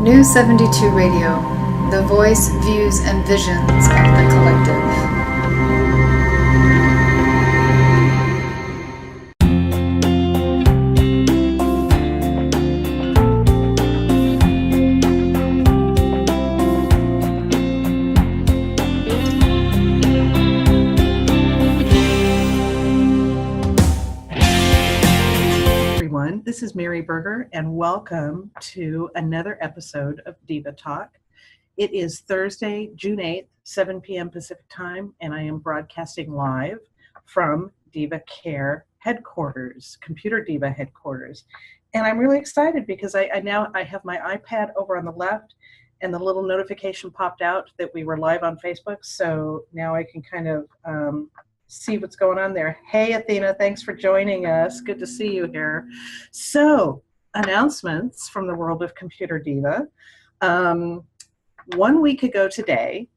New 72 Radio, the voice, views, and visions of the collective. This is Mary Burger, and welcome to another episode of Diva Talk. It is Thursday, June 8th, 7 p.m. Pacific Time, and I am broadcasting live from Diva Care headquarters, ComputerDiva headquarters. And I'm really excited because I have my iPad over on the left, and the little notification popped out that we were live on Facebook, so now I can kind of see what's going on there. Hey, Athena, thanks for joining us. Good to see you here. So, announcements from the world of ComputerDiva. 1 week ago today,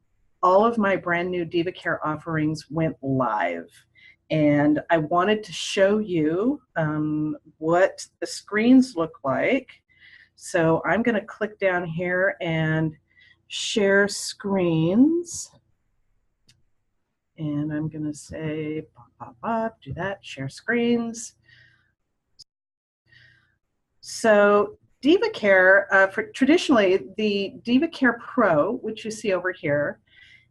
all of my brand new Diva Care offerings went live. And I wanted to show you what the screens look like. So I'm going to click down here and share screens. And I'm going to say, do that, share screens. So Diva Care, traditionally, the Diva Care Pro, which you see over here,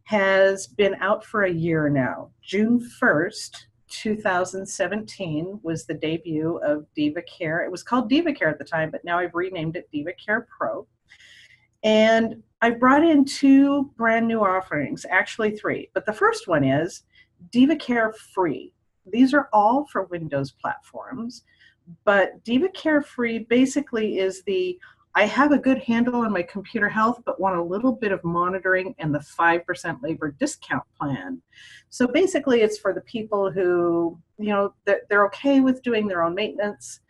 has been out for a year now. June 1st, 2017 was the debut of Diva Care. It was called Diva Care at the time, but now I've renamed it Diva Care Pro. And I brought in 2 brand new offerings, actually 3. But the first one is Diva Care Free. These are all for Windows platforms. But Diva Care Free basically is I have a good handle on my computer health, but want a little bit of monitoring and the 5% labor discount plan. So basically it's for the people who, they're okay with doing their own maintenance,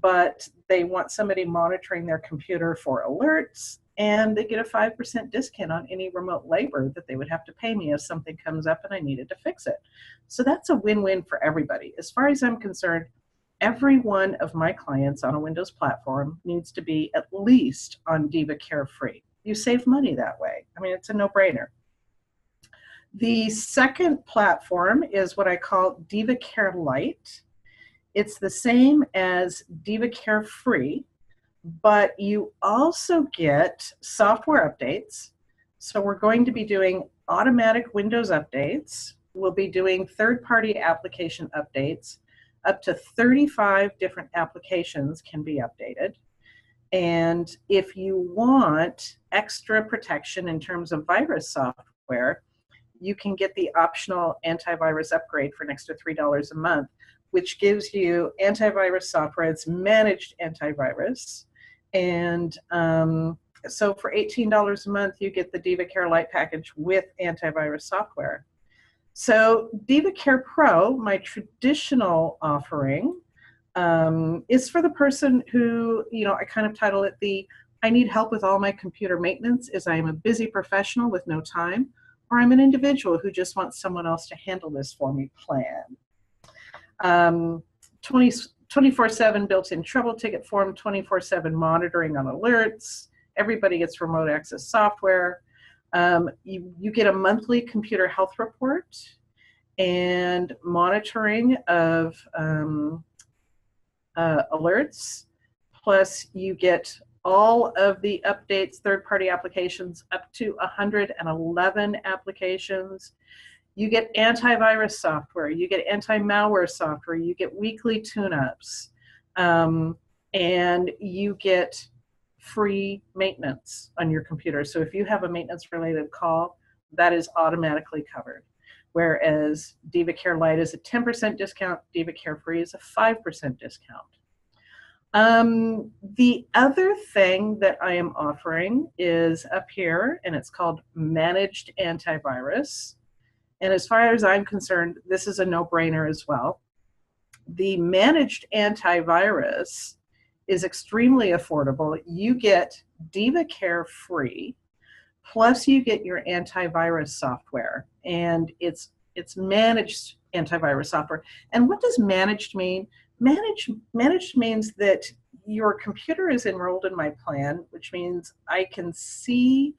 but they want somebody monitoring their computer for alerts, and they get a 5% discount on any remote labor that they would have to pay me if something comes up and I needed to fix it. So that's a win-win for everybody. As far as I'm concerned, every one of my clients on a Windows platform needs to be at least on Diva Care Free. You save money that way. I mean, it's a no-brainer. The second platform is what I call Diva Care Lite. It's the same as Diva Care Free, but you also get software updates. So we're going to be doing automatic Windows updates. We'll be doing third-party application updates. Up to 35 different applications can be updated. And if you want extra protection in terms of virus software, you can get the optional antivirus upgrade for an extra $3 a month, which gives you antivirus software. It's managed antivirus. And so for $18 a month, you get the Diva Care Lite package with antivirus software. So Diva Care Pro, my traditional offering, is for the person who, I kind of title it I need help with all my computer maintenance as I am a busy professional with no time, or I'm an individual who just wants someone else to handle this for me plan. 24/7 built-in trouble ticket form, 24/7 monitoring on alerts. Everybody gets remote access software. You get a monthly computer health report and monitoring of alerts. Plus, you get all of the updates, third-party applications, up to 111 applications. You get antivirus software, you get anti-malware software, you get weekly tune-ups, and you get free maintenance on your computer. So if you have a maintenance-related call, that is automatically covered. Whereas Diva Care Lite is a 10% discount, Diva Care Free is a 5% discount. The other thing that I am offering is up here, and it's called Managed Antivirus. And as far as I'm concerned, this is a no-brainer as well. The Managed Antivirus is extremely affordable. You get Diva Care Free, plus you get your antivirus software, and it's managed antivirus software. And what does managed mean? Managed means that your computer is enrolled in my plan, which means I can see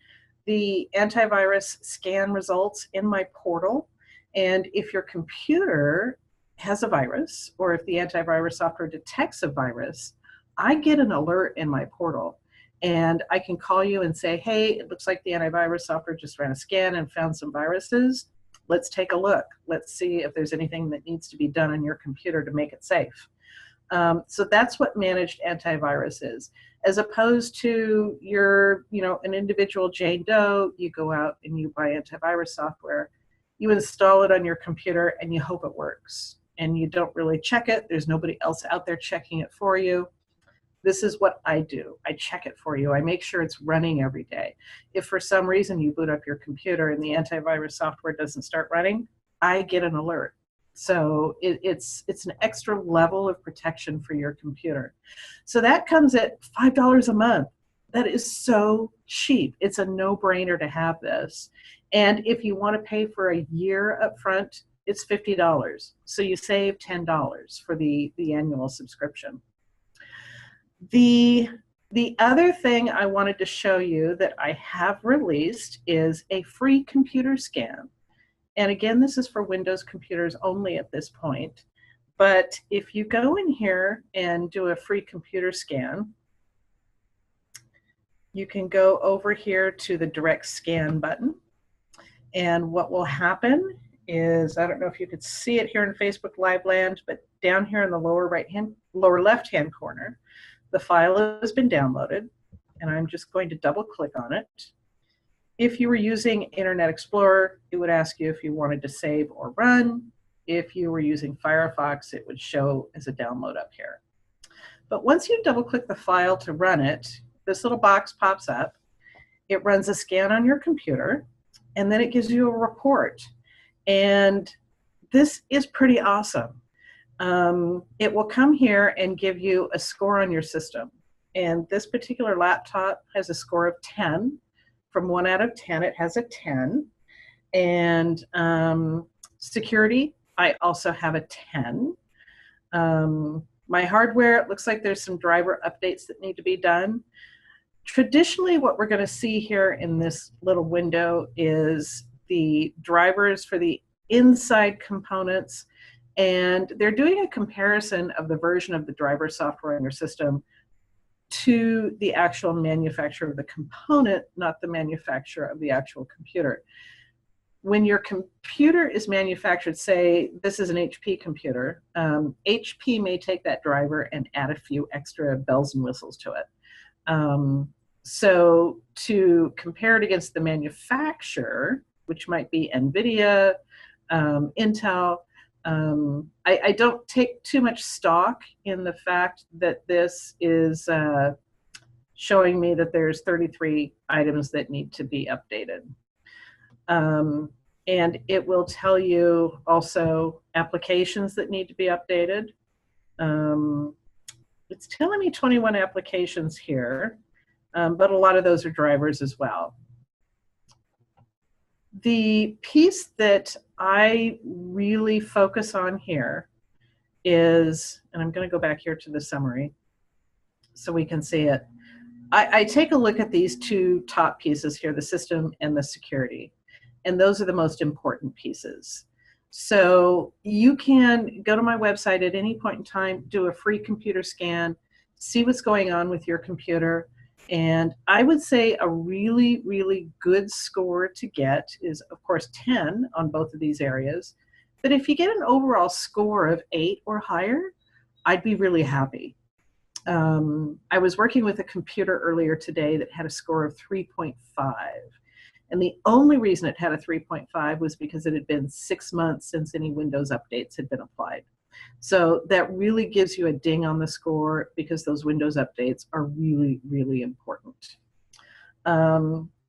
the antivirus scan results in my portal. And if your computer has a virus, or if the antivirus software detects a virus, I get an alert in my portal. And I can call you and say, hey, it looks like the antivirus software just ran a scan and found some viruses. Let's take a look. Let's see if there's anything that needs to be done on your computer to make it safe. So that's what managed antivirus is. As opposed to your, an individual Jane Doe, you go out and you buy antivirus software, you install it on your computer and you hope it works. And you don't really check it. There's nobody else out there checking it for you. This is what I do. I check it for you. I make sure it's running every day. If for some reason you boot up your computer and the antivirus software doesn't start running, I get an alert. So it's an extra level of protection for your computer. So that comes at $5 a month. That is so cheap. It's a no-brainer to have this. And if you want to pay for a year up front, it's $50. So you save $10 for the annual subscription. The other thing I wanted to show you that I have released is a free computer scan. And again, this is for Windows computers only at this point. But if you go in here and do a free computer scan, you can go over here to the direct scan button. And what will happen is, I don't know if you could see it here in Facebook Live Land, but down here in the lower left-hand corner, the file has been downloaded, and I'm just going to double click on it. If you were using Internet Explorer, it would ask you if you wanted to save or run. If you were using Firefox, it would show as a download up here. But once you double click the file to run it, this little box pops up. It runs a scan on your computer, and then it gives you a report. And this is pretty awesome. It will come here and give you a score on your system. And this particular laptop has a score of 10. From 1 out of 10, it has a 10. And security, I also have a 10. My hardware, it looks like there's some driver updates that need to be done. Traditionally, what we're going to see here in this little window is the drivers for the inside components. And they're doing a comparison of the version of the driver software in your system to the actual manufacturer of the component, not the manufacturer of the actual computer. When your computer is manufactured, say this is an HP computer, HP may take that driver and add a few extra bells and whistles to it. So to compare it against the manufacturer, which might be NVIDIA, Intel, I don't take too much stock in the fact that this is showing me that there's 33 items that need to be updated. And it will tell you also applications that need to be updated. It's telling me 21 applications here, but a lot of those are drivers as well. The piece that I really focus on here is, and I'm going to go back here to the summary so we can see it. I take a look at these two top pieces here, the system and the security, and those are the most important pieces. So you can go to my website at any point in time, do a free computer scan, see what's going on with your computer. And I would say a really, really good score to get is, of course, 10 on both of these areas. But if you get an overall score of 8 or higher, I'd be really happy. I was working with a computer earlier today that had a score of 3.5. And the only reason it had a 3.5 was because it had been 6 months since any Windows updates had been applied. So that really gives you a ding on the score because those Windows updates are really, really important.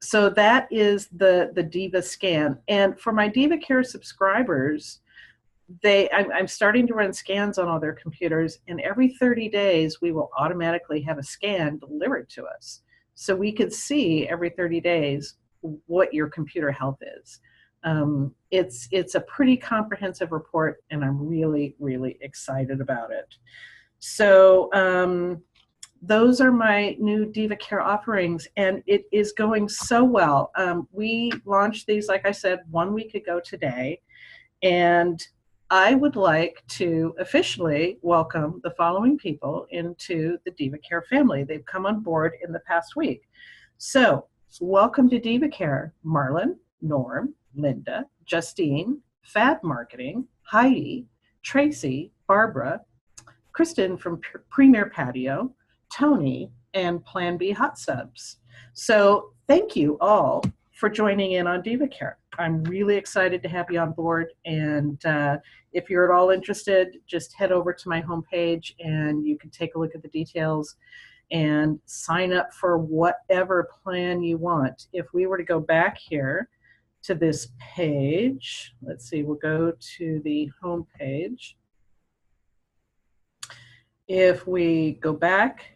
So that is the Diva scan. And for my DivaCare subscribers, I'm starting to run scans on all their computers, and every 30 days we will automatically have a scan delivered to us. So we could see every 30 days what your computer health is. It's a pretty comprehensive report, and I'm really, really excited about it. So those are my new Diva Care offerings, and it is going so well. We launched these, like I said, 1 week ago today, and I would like to officially welcome the following people into the Diva Care family. They've come on board in the past week. So, welcome to Diva Care, Marlon, Norm, Linda, Justine, Fab Marketing, Heidi, Tracy, Barbara, Kristen from Premier Patio, Tony, and Plan B Hot Subs. So thank you all for joining in on Diva Care. I'm really excited to have you on board, and if you're at all interested, just head over to my homepage and you can take a look at the details and sign up for whatever plan you want. If we were to go back here to this page, let's see, we'll go to the homepage. If we go back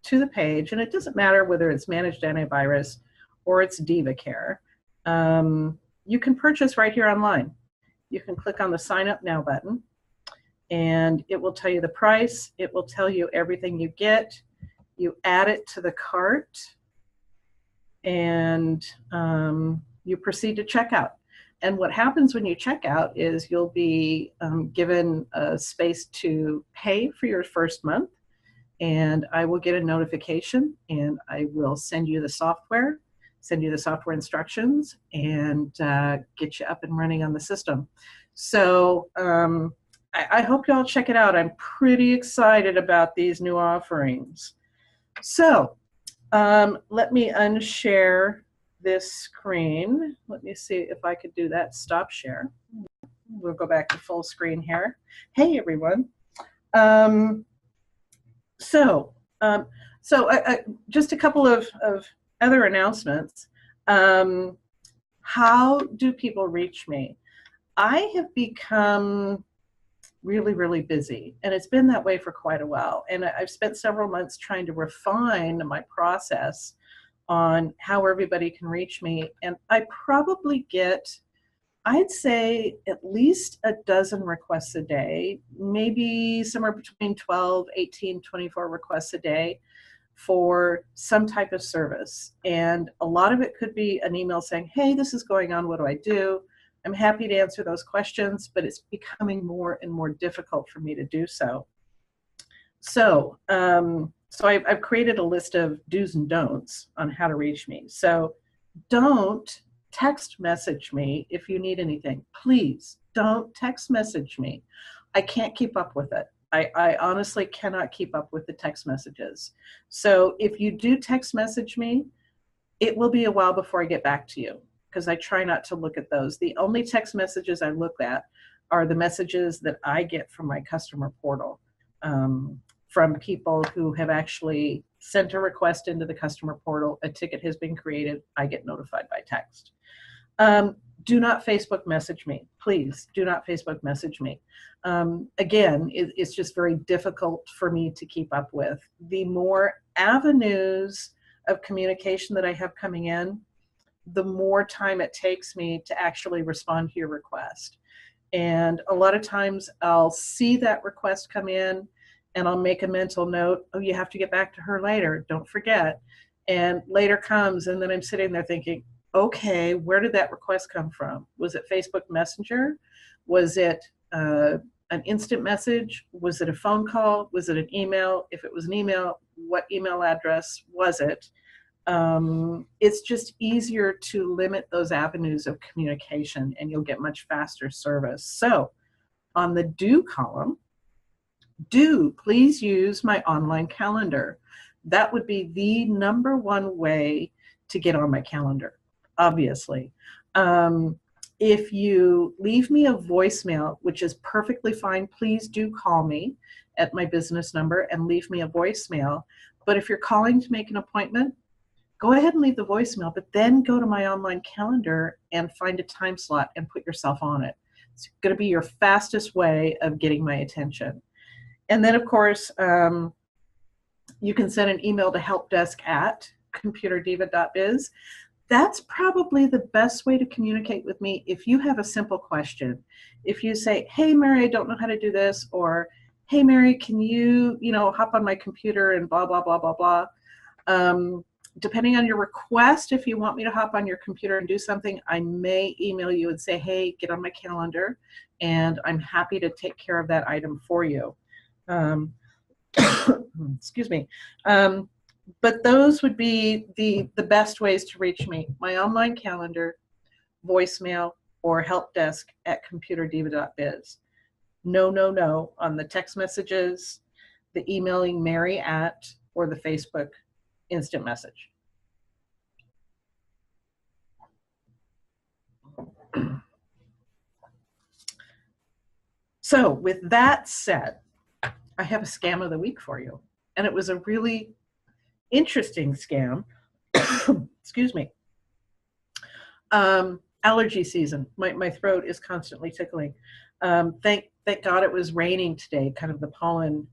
to the page, and it doesn't matter whether it's managed antivirus or it's Diva Care, you can purchase right here online. You can click on the sign up now button, and it will tell you the price. It will tell you everything you get. You add it to the cart, and you proceed to checkout. And what happens when you check out is you'll be given a space to pay for your first month, and I will get a notification, and I will send you the software instructions, and get you up and running on the system. So I hope you all check it out. I'm pretty excited about these new offerings. So let me unshare this screen. Let me see if I could do that. Stop share. We'll go back to full screen here. Hey everyone. Just a couple of other announcements. How do people reach me? I have become really, really busy, and it's been that way for quite a while. And I've spent several months trying to refine my process on how everybody can reach me. And I probably get, I'd say, at least a dozen requests a day, maybe somewhere between 12, 18, 24 requests a day for some type of service. And a lot of it could be an email saying, hey, this is going on, what do I do? I'm happy to answer those questions, but it's becoming more and more difficult for me to do so. So I've created a list of do's and don'ts on how to reach me. So don't text message me if you need anything. Please don't text message me. I can't keep up with it. I honestly cannot keep up with the text messages. So if you do text message me, it will be a while before I get back to you, because I try not to look at those. The only text messages I look at are the messages that I get from my customer portal, from people who have actually sent a request into the customer portal, a ticket has been created, I get notified by text. Do not Facebook message me. Please do not Facebook message me. Again, it's just very difficult for me to keep up with. The more avenues of communication that I have coming in, the more time it takes me to actually respond to your request. And a lot of times I'll see that request come in and I'll make a mental note, oh, you have to get back to her later, don't forget. And later comes, and then I'm sitting there thinking, okay, where did that request come from? Was it Facebook Messenger? Was it an instant message? Was it a phone call? Was it an email? If it was an email, what email address was it? It's just easier to limit those avenues of communication, and you'll get much faster service. So on the do column, do please use my online calendar. That would be the #1 way to get on my calendar, obviously. If you leave me a voicemail, which is perfectly fine, please do call me at my business number and leave me a voicemail. But if you're calling to make an appointment, go ahead and leave the voicemail, but then go to my online calendar and find a time slot and put yourself on it. It's going to be your fastest way of getting my attention. And then, of course, you can send an email to helpdesk@computerdiva.biz. That's probably the best way to communicate with me if you have a simple question. If you say, hey, Mary, I don't know how to do this, or hey, Mary, can you, hop on my computer and blah, blah, blah, blah, blah. Depending on your request, if you want me to hop on your computer and do something, I may email you and say, hey, get on my calendar, and I'm happy to take care of that item for you. Excuse me. But those would be the best ways to reach me. My online calendar, voicemail, or helpdesk@computerdiva.biz. No on the text messages, the emailing Mary at, or the Facebook instant message. So with that said, I have a scam of the week for you. And it was a really interesting scam. Excuse me. Allergy season. My throat is constantly tickling. Thank God it was raining today. Kind of the pollen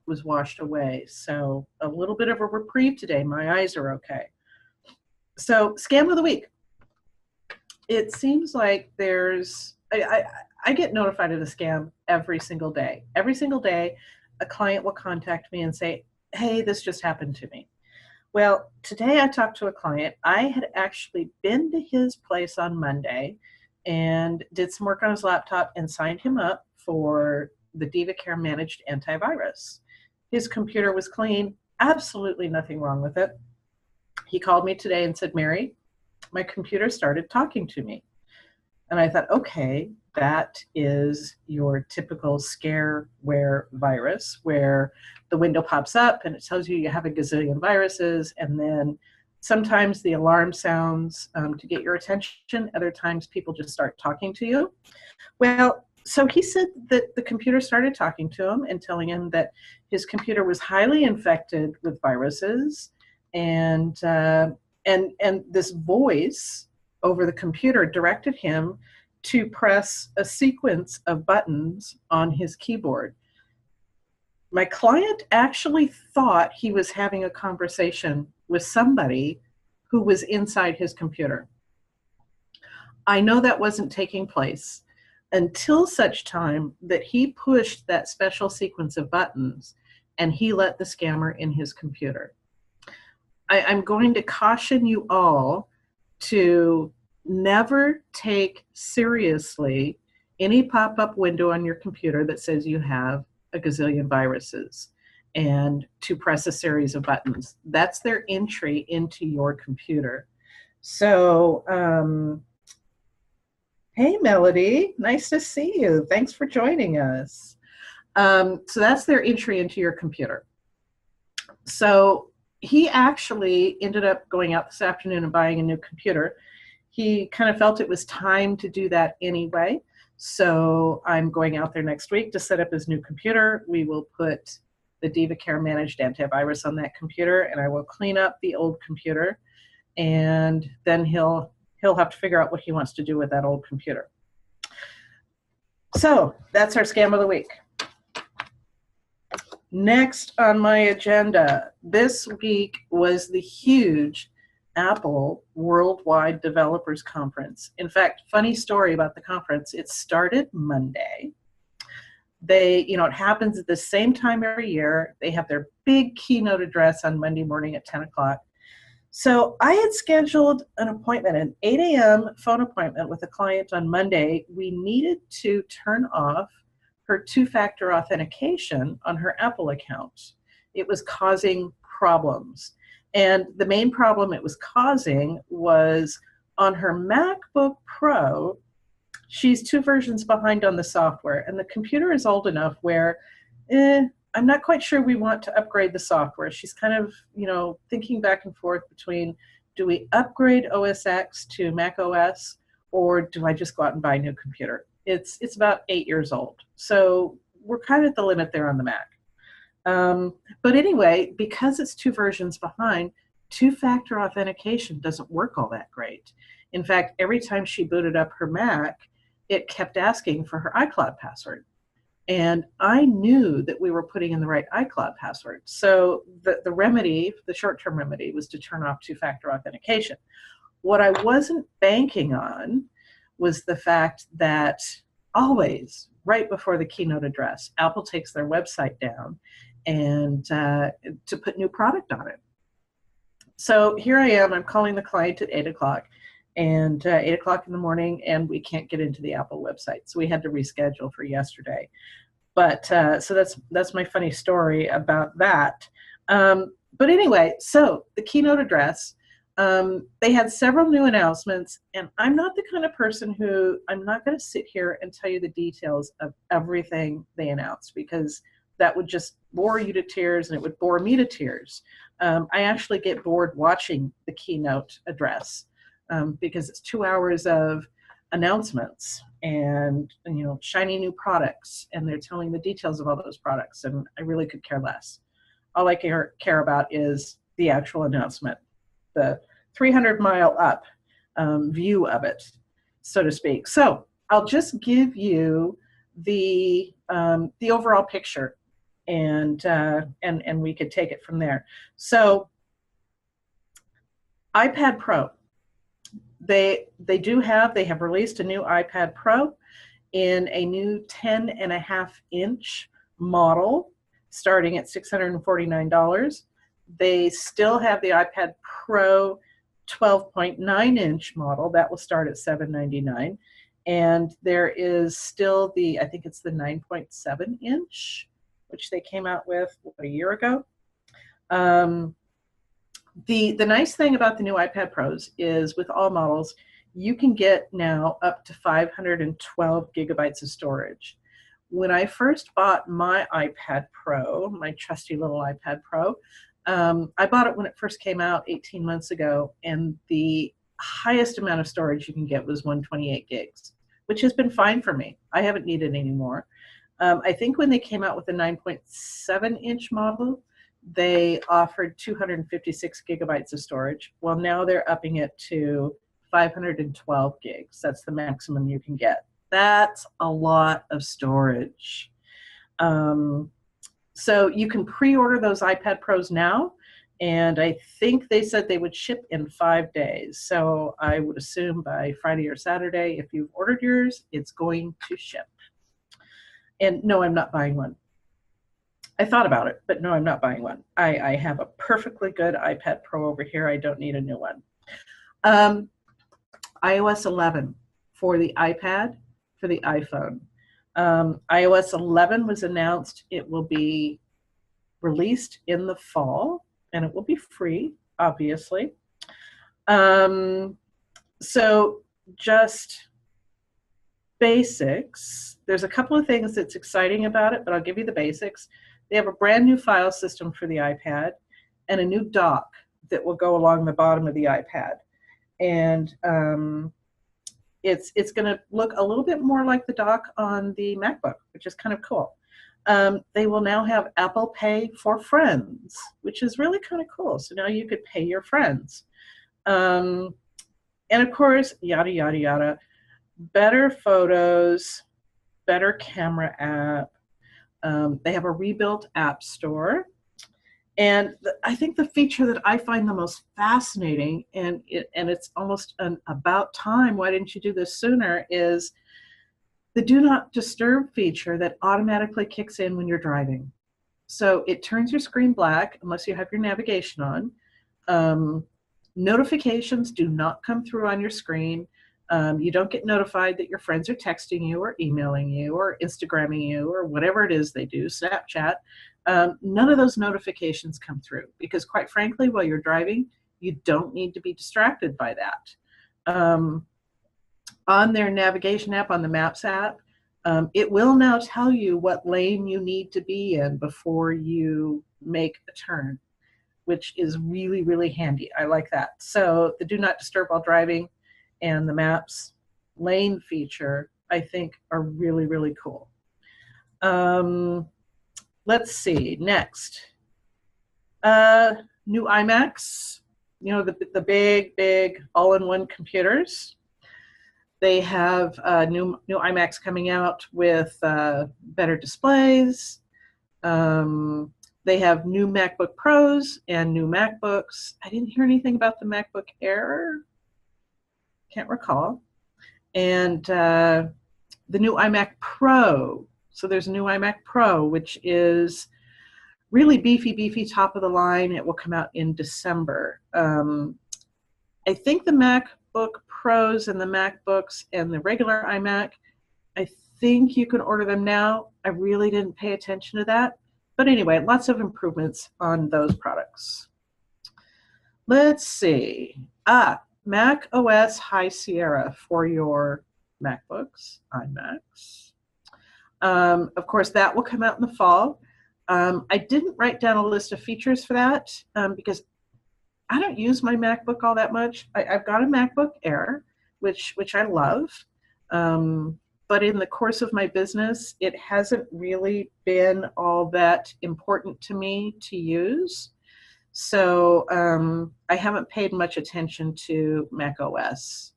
was washed away. So a little bit of a reprieve today. My eyes are okay. So scam of the week. It seems like I get notified of the scam every single day. Every single day, a client will contact me and say, hey, this just happened to me. Well, today I talked to a client. I had actually been to his place on Monday and did some work on his laptop and signed him up for the DivaCare managed antivirus. His computer was clean, absolutely nothing wrong with it. He called me today and said, Mary, my computer started talking to me. And I thought, okay, that is your typical scareware virus where the window pops up and it tells you have a gazillion viruses, and then sometimes the alarm sounds to get your attention. Other times people just start talking to you. Well, so he said that the computer started talking to him and telling him that his computer was highly infected with viruses, and this voice over the computer directed him to press a sequence of buttons on his keyboard. My client actually thought he was having a conversation with somebody who was inside his computer. I know that wasn't taking place until such time that he pushed that special sequence of buttons and he let the scammer in his computer. I'm going to caution you all to never take seriously any pop-up window on your computer that says you have a gazillion viruses and to press a series of buttons. That's their entry into your computer. So, hey, Melody, nice to see you. Thanks for joining us. So that's their entry into your computer. So he actually ended up going out this afternoon and buying a new computer. He kind of felt it was time to do that anyway. So I'm going out there next week to set up his new computer. We will put the DivaCare managed antivirus on that computer, and I will clean up the old computer, and then he'll have to figure out what he wants to do with that old computer. So that's our scam of the week. Next on my agenda this week was the huge Apple Worldwide Developers Conference. In fact, funny story about the conference, it started Monday. It happens at the same time every year. They have their big keynote address on Monday morning at 10 o'clock. So I had scheduled an appointment, an 8 a.m. phone appointment with a client on Monday. We needed to turn off her two-factor authentication on her Apple account. It was causing problems. And the main problem it was causing was on her MacBook Pro, she's 2 versions behind on the software, and the computer is old enough where I'm not quite sure we want to upgrade the software. She's kind of, thinking back and forth between, do we upgrade OS X to Mac OS, or do I just go out and buy a new computer? It's about 8 years old. So we're kind of at the limit there on the Mac. But anyway, because it's 2 versions behind, two-factor authentication doesn't work all that great. In fact, every time she booted up her Mac, it kept asking for her iCloud password. And I knew that we were putting in the right iCloud password. So the remedy, the short-term remedy, was to turn off two-factor authentication. What I wasn't banking on was the fact that always right before the keynote address, Apple takes their website down and to put new product on it. So here I am, I'm calling the client at 8 o'clock and 8 o'clock in the morning, and we can't get into the Apple website. So we had to reschedule for yesterday. But so that's my funny story about that. But anyway, so the keynote address, they had several new announcements, and I'm not the kind of person who, I'm not going to sit here and tell you the details of everything they announced, because that would just bore you to tears, and it would bore me to tears. I actually get bored watching the keynote address because it's 2 hours of announcements and shiny new products, and they're telling the details of all those products, and I really could care less. All I care about is the actual announcement, the 300-mile up view of it, so to speak. So I'll just give you the overall picture, and we could take it from there. So iPad Pro, they have released a new iPad Pro in a new 10.5-inch model starting at $649. They still have the iPad Pro 12.9-inch model that will start at $799, and there is still I think it's the 9.7-inch, which they came out with a year ago. The nice thing about the new iPad Pros is with all models, you can get now up to 512 gigabytes of storage. When I first bought my iPad Pro, my trusty little iPad Pro, I bought it when it first came out 18 months ago, and the highest amount of storage you can get was 128 gigs, which has been fine for me. I haven't needed any more. I think when they came out with the 9.7-inch model, they offered 256 gigabytes of storage. Well, now they're upping it to 512 gigs. That's the maximum you can get. That's a lot of storage. So you can pre-order those iPad Pros now, and I think they said they would ship in 5 days. So I would assume by Friday or Saturday, if you've ordered yours, it's going to ship. And no, I'm not buying one. I thought about it, but no, I'm not buying one. I have a perfectly good iPad Pro over here. I don't need a new one. iOS 11 for the iPad, for the iPhone. iOS 11 was announced. It will be released in the fall, and it will be free, obviously. So just basics. There's a couple of things that's exciting about it, but I'll give you the basics. They have a brand new file system for the iPad and a new dock that will go along the bottom of the iPad. And it's going to look a little bit more like the dock on the MacBook, which is kind of cool. They will now have Apple Pay for friends, which is really kind of cool. So now you could pay your friends. And of course, yada, yada, yada. Better photos, better camera app. They have a rebuilt app store. And I think the feature that I find the most fascinating, and it's almost an about time, why didn't you do this sooner, is the Do Not Disturb feature that automatically kicks in when you're driving. So it turns your screen black unless you have your navigation on. Notifications do not come through on your screen. You don't get notified that your friends are texting you or emailing you or Instagramming you or whatever it is they do, Snapchat. None of those notifications come through because, quite frankly, while you're driving, you don't need to be distracted by that. On their navigation app, on the Maps app, it will now tell you what lane you need to be in before you make a turn, which is really, really handy. I like that. So the Do Not Disturb while driving and the Maps lane feature, I think, are really, really cool. Let's see, next. New iMacs, the big all-in-one computers. They have new iMacs coming out with better displays. They have new MacBook Pros and new MacBooks. I didn't hear anything about the MacBook Air. Can't recall. And the new iMac Pro. So there's a new iMac Pro, which is really beefy, top of the line. It will come out in December. I think the MacBook Pros and the MacBooks and the regular iMac, I think you can order them now. I really didn't pay attention to that. But anyway, lots of improvements on those products. Let's see. Mac OS High Sierra for your MacBooks, iMacs. Of course, that will come out in the fall. I didn't write down a list of features for that because I don't use my MacBook all that much. I've got a MacBook Air, which I love. But in the course of my business, it hasn't really been all that important to me to use. So I haven't paid much attention to Mac OS.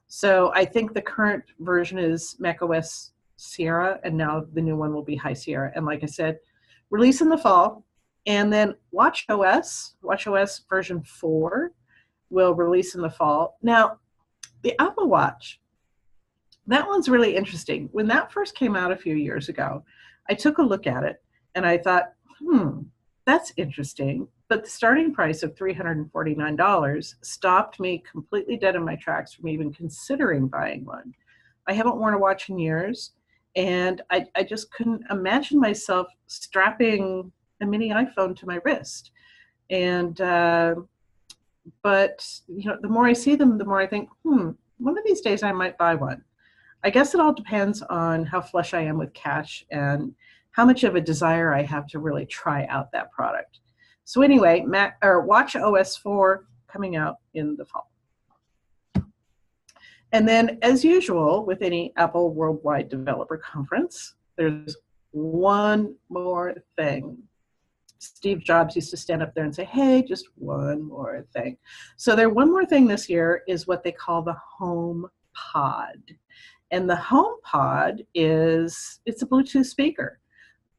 So I think the current version is Mac OS Sierra, and now the new one will be High Sierra. And like I said, release in the fall. And then watchOS version 4 will release in the fall. Now, the Apple Watch, that one's really interesting. When that first came out a few years ago, I took a look at it and I thought, that's interesting. But the starting price of $349 stopped me completely dead in my tracks from even considering buying one. I haven't worn a watch in years, and I just couldn't imagine myself strapping a mini iPhone to my wrist. And but the more I see them, the more I think, one of these days I might buy one. I guess it all depends on how flush I am with cash and how much of a desire I have to really try out that product. So anyway, watchOS 4 coming out in the fall. And then, as usual, with any Apple Worldwide Developer Conference, there's one more thing. Steve Jobs used to stand up there and say, hey, just one more thing. So their one more thing this year is what they call the Home Pod. And the Home Pod it's a Bluetooth speaker,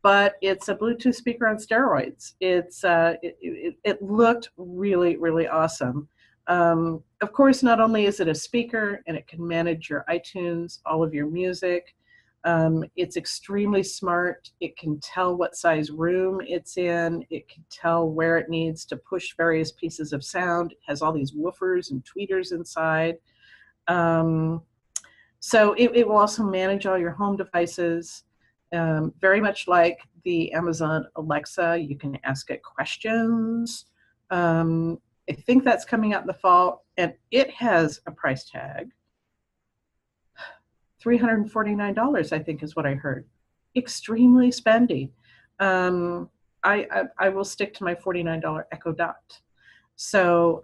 but it's a Bluetooth speaker on steroids. It looked really, really awesome. Of course, not only is it a speaker and it can manage your iTunes, all of your music, it's extremely smart. It can tell what size room it's in. It can tell where it needs to push various pieces of sound. It has all these woofers and tweeters inside. So it will also manage all your home devices. Very much like the Amazon Alexa, you can ask it questions. I think that's coming out in the fall, and it has a price tag. $349, I think, is what I heard. Extremely spendy. I will stick to my $49 Echo Dot. So,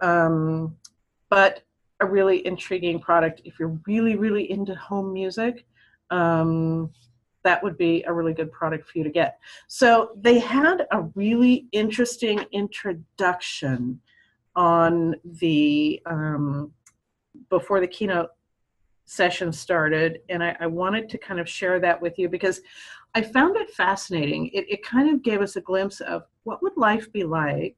but a really intriguing product if you're really, really into home music. That would be a really good product for you to get. So they had a really interesting introduction on the before the keynote session started, and I wanted to kind of share that with you because I found it fascinating. It kind of gave us a glimpse of what would life be like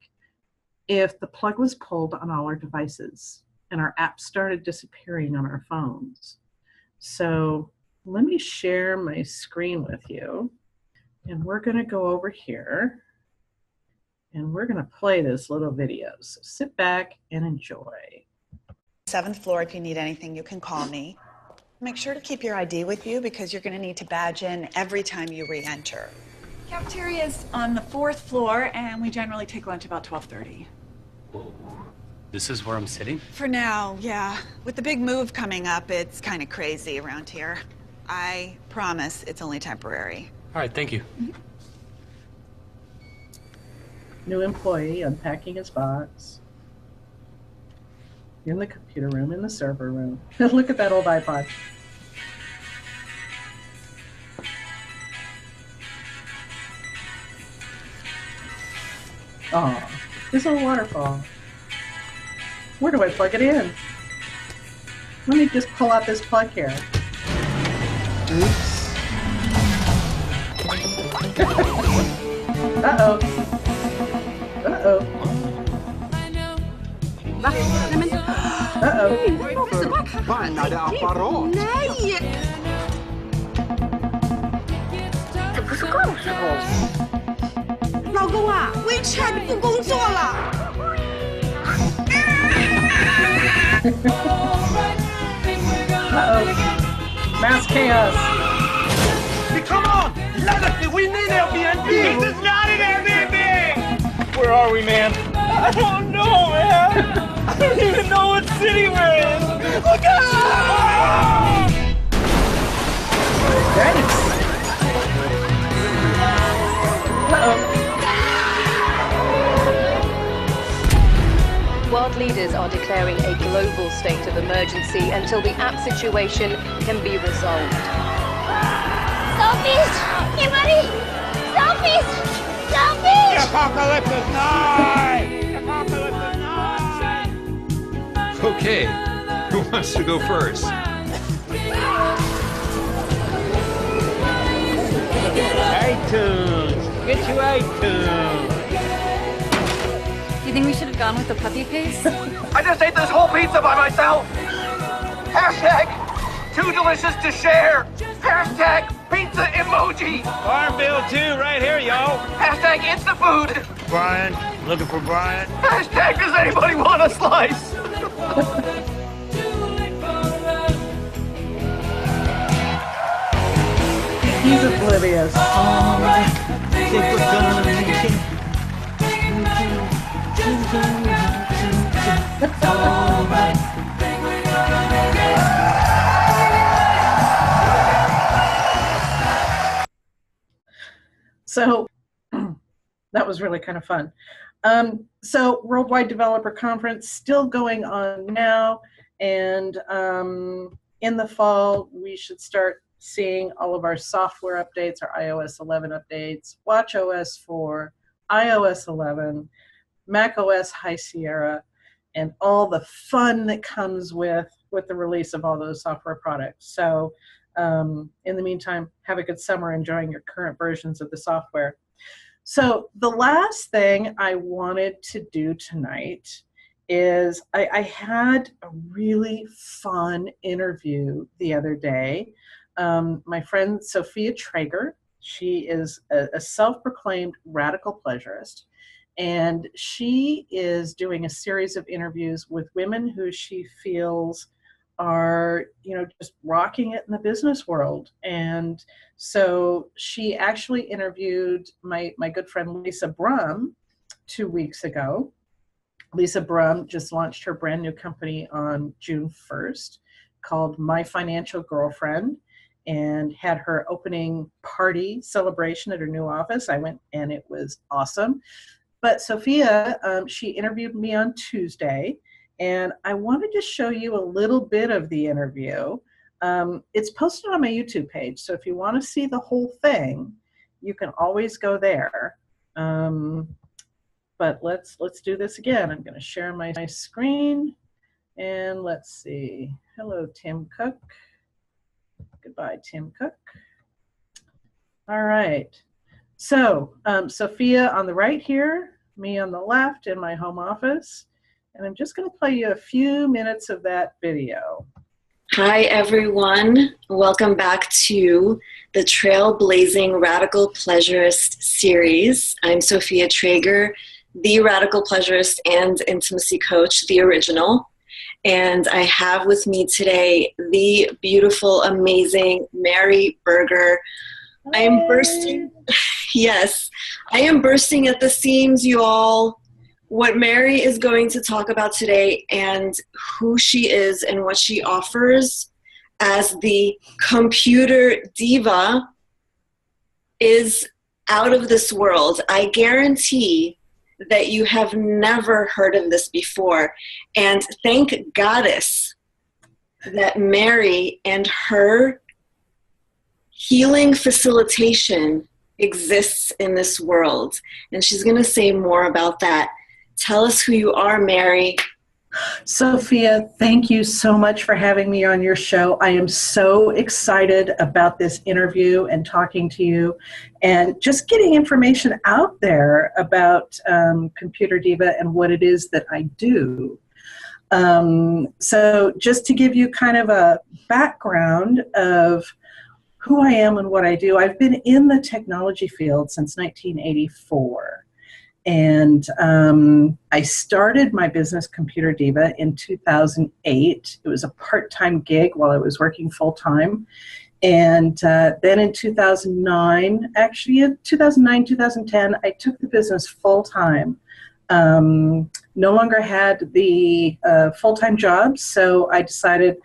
if the plug was pulled on all our devices and our apps started disappearing on our phones. So let me share my screen with you, and we're going to go over here and we're going to play this little video. So sit back and enjoy. 7th floor, if you need anything, you can call me. Make sure to keep your ID with you because you're going to need to badge in every time you re-enter. Cafeteria is on the 4th floor, and we generally take lunch about 12:30. Whoa. This is where I'm sitting? For now, yeah. With the big move coming up, it's kind of crazy around here. I promise it's only temporary. All right, thank you. New employee unpacking his box. In the computer room, in the server room. Look at that old iPod. Oh, this old waterfall. Where do I plug it in? Let me just pull out this plug here. Oops. Uh-oh. Uh-oh. Uh-oh. Fan, ada apa, Ron? Nej! 老公啊，WeChat 不工作了。Mass chaos. Come on! Let us be! We need Airbnb! This is not an Airbnb! Where are we, man? I don't know, man! I don't even know what city we're in! Look out! Thanks. World leaders are declaring a global state of emergency until the app situation can be resolved. Selfies! Hey, buddy! Selfies! Selfies! The apocalypse is nigh! The apocalypse is nigh! Okay, who wants to go first? iTunes! Get you iTunes! Do you think we should have gone with the puppy paste? I just ate this whole pizza by myself! Hashtag too delicious to share! Hashtag pizza emoji! Farm bill 2 right here, y'all! Hashtag InstaFood! Brian, looking for Brian? Hashtag does anybody want a slice? He's oblivious. Think we're gonna make it. So that was really kind of fun. So Worldwide Developer Conference still going on now, and in the fall we should start seeing all of our software updates, our iOS 11 updates, watchOS 4, iOS 11, macOS High Sierra, and all the fun that comes with the release of all those software products. So in the meantime, have a good summer enjoying your current versions of the software. So the last thing I wanted to do tonight is I had a really fun interview the other day. My friend Sophia Traeger, she is a self-proclaimed radical pleasurist, and she is doing a series of interviews with women who she feels are, just rocking it in the business world. And so she actually interviewed my good friend Lisa Brum 2 weeks ago. Lisa Brum just launched her brand new company on June 1st called My Financial Girlfriend, and had her opening party celebration at her new office. I went and it was awesome. But Sophia, she interviewed me on Tuesday, and I wanted to show you a little bit of the interview. It's posted on my YouTube page, so if you want to see the whole thing, you can always go there. But let's do this again. I'm going to share my screen, and let's see. Hello, Tim Cook. Goodbye, Tim Cook. All right. So Sophia on the right here, me on the left in my home office. And I'm just going to play you a few minutes of that video. Hi, everyone. Welcome back to the Trailblazing Radical Pleasurist series. I'm Sophia Traeger, the Radical Pleasurist and Intimacy Coach, the original. And I have with me today the beautiful, amazing Mary Burger. I am bursting. Yes, I am bursting at the seams, you all. What Mary is going to talk about today and who she is and what she offers as the computer diva is out of this world. I guarantee that you have never heard of this before. And thank Goddess that Mary and her healing facilitation exists in this world. And she's going to say more about that. Tell us who you are, Mary. Sophia, thank you so much for having me on your show. I am so excited about this interview and talking to you and just getting information out there about Computer Diva and what it is that I do. So just to give you kind of a background of who I am and what I do. I've been in the technology field since 1984. And I started my business, ComputerDiva, in 2008. It was a part-time gig while I was working full-time. And then in 2009, 2010, I took the business full-time. No longer had the full-time job, so I decided,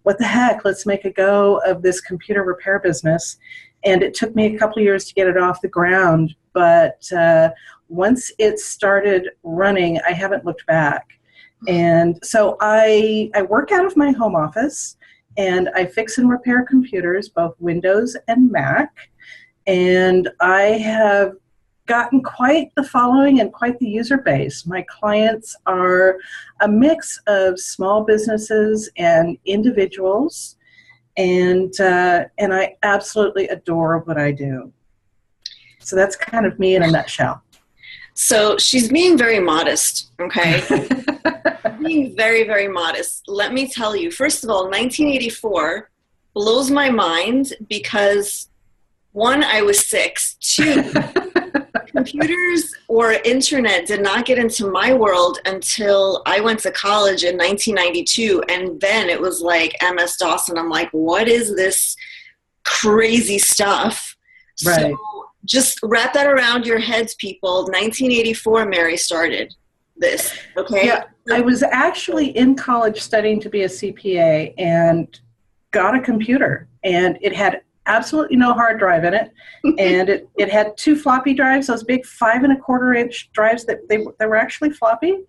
what the heck, let's make a go of this computer repair business. And it took me a couple of years to get it off the ground, but once it started running, I haven't looked back. And so I work out of my home office, and I fix and repair computers, both Windows and Mac. And I have gotten quite the following and quite the user base. My clients are a mix of small businesses and individuals, and I absolutely adore what I do. So that's kind of me in a nutshell. So she's being very modest, okay? Being very, very modest. Let me tell you, first of all, 1984 blows my mind because, one, I was 6. 2, computers or internet did not get into my world until I went to college in 1992, and then it was like MS-DOS, and I'm like, what is this crazy stuff? Right. So just wrap that around your heads, people. 1984, Mary started this, okay? Yeah, I was actually in college studying to be a CPA and got a computer, and it had absolutely no hard drive in it, and it had 2 floppy drives, those big 5 1/4-inch drives that they were actually floppy,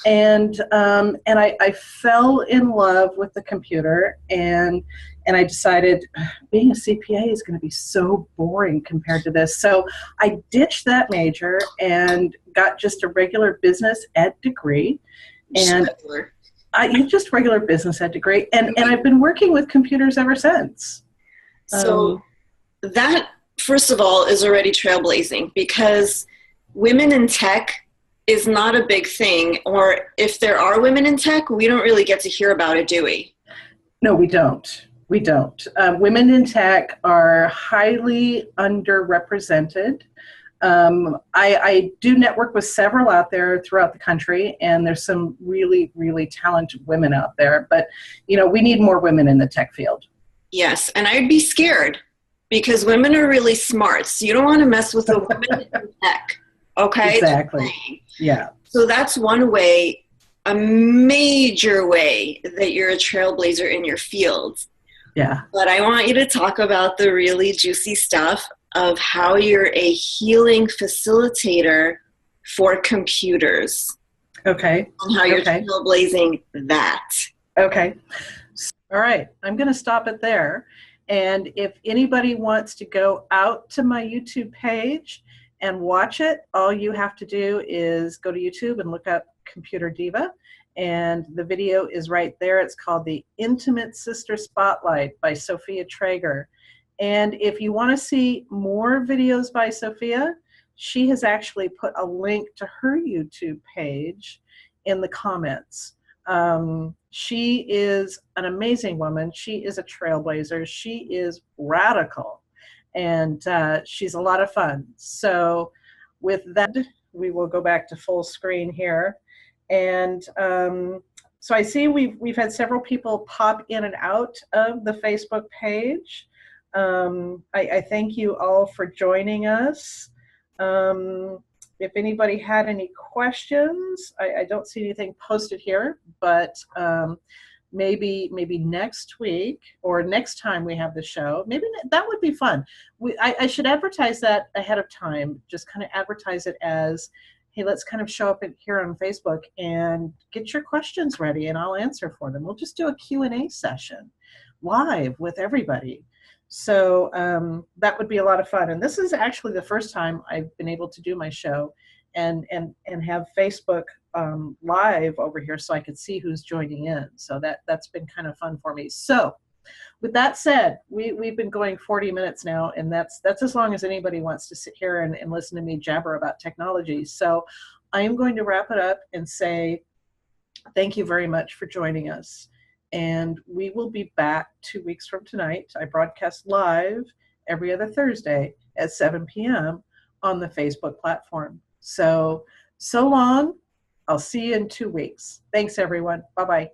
and I fell in love with the computer, and I decided being a CPA is going to be so boring compared to this, so I ditched that major and got just a regular business ed degree, and just regular business ed degree, and I've been working with computers ever since. So that, first of all, is already trailblazing, because women in tech is not a big thing, or if there are women in tech, we don't really get to hear about it, do we? No, we don't. We don't. Women in tech are highly underrepresented. I do network with several out there throughout the country, and there's some really, really talented women out there, but we need more women in the tech field. Yes, and I'd be scared because women are really smart. So you don't want to mess with a woman in tech, okay? Exactly. Yeah. So that's one way, a major way that you're a trailblazer in your field. Yeah. But I want you to talk about the really juicy stuff of how you're a healing facilitator for computers. Okay. And how you're trailblazing that. Okay. All right, I'm going to stop it there. And if anybody wants to go out to my YouTube page and watch it, all you have to do is go to YouTube and look up ComputerDiva. And the video is right there. It's called The Intimate Sister Spotlight by Sophia Traeger. And if you want to see more videos by Sophia, she has actually put a link to her YouTube page in the comments. She is an amazing woman. She is a trailblazer. She is radical, and she's a lot of fun. So with that, we will go back to full screen here. And so I see we've had several people pop in and out of the Facebook page. I thank you all for joining us. If anybody had any questions, I don't see anything posted here, but maybe next week or next time we have the show, maybe that would be fun. I should advertise that ahead of time, just kind of advertise it as, hey, let's kind of show up here on Facebook and get your questions ready and I'll answer for them. We'll just do a Q&A session live with everybody. So that would be a lot of fun. And this is actually the first time I've been able to do my show and have Facebook live over here so I could see who's joining in. So that's been kind of fun for me. So with that said, we've been going 40 minutes now, and that's as long as anybody wants to sit here and listen to me jabber about technology. So I am going to wrap it up and say thank you very much for joining us. And we will be back 2 weeks from tonight. I broadcast live every other Thursday at 7 p.m. on the Facebook platform. So long. I'll see you in 2 weeks. Thanks, everyone. Bye-bye.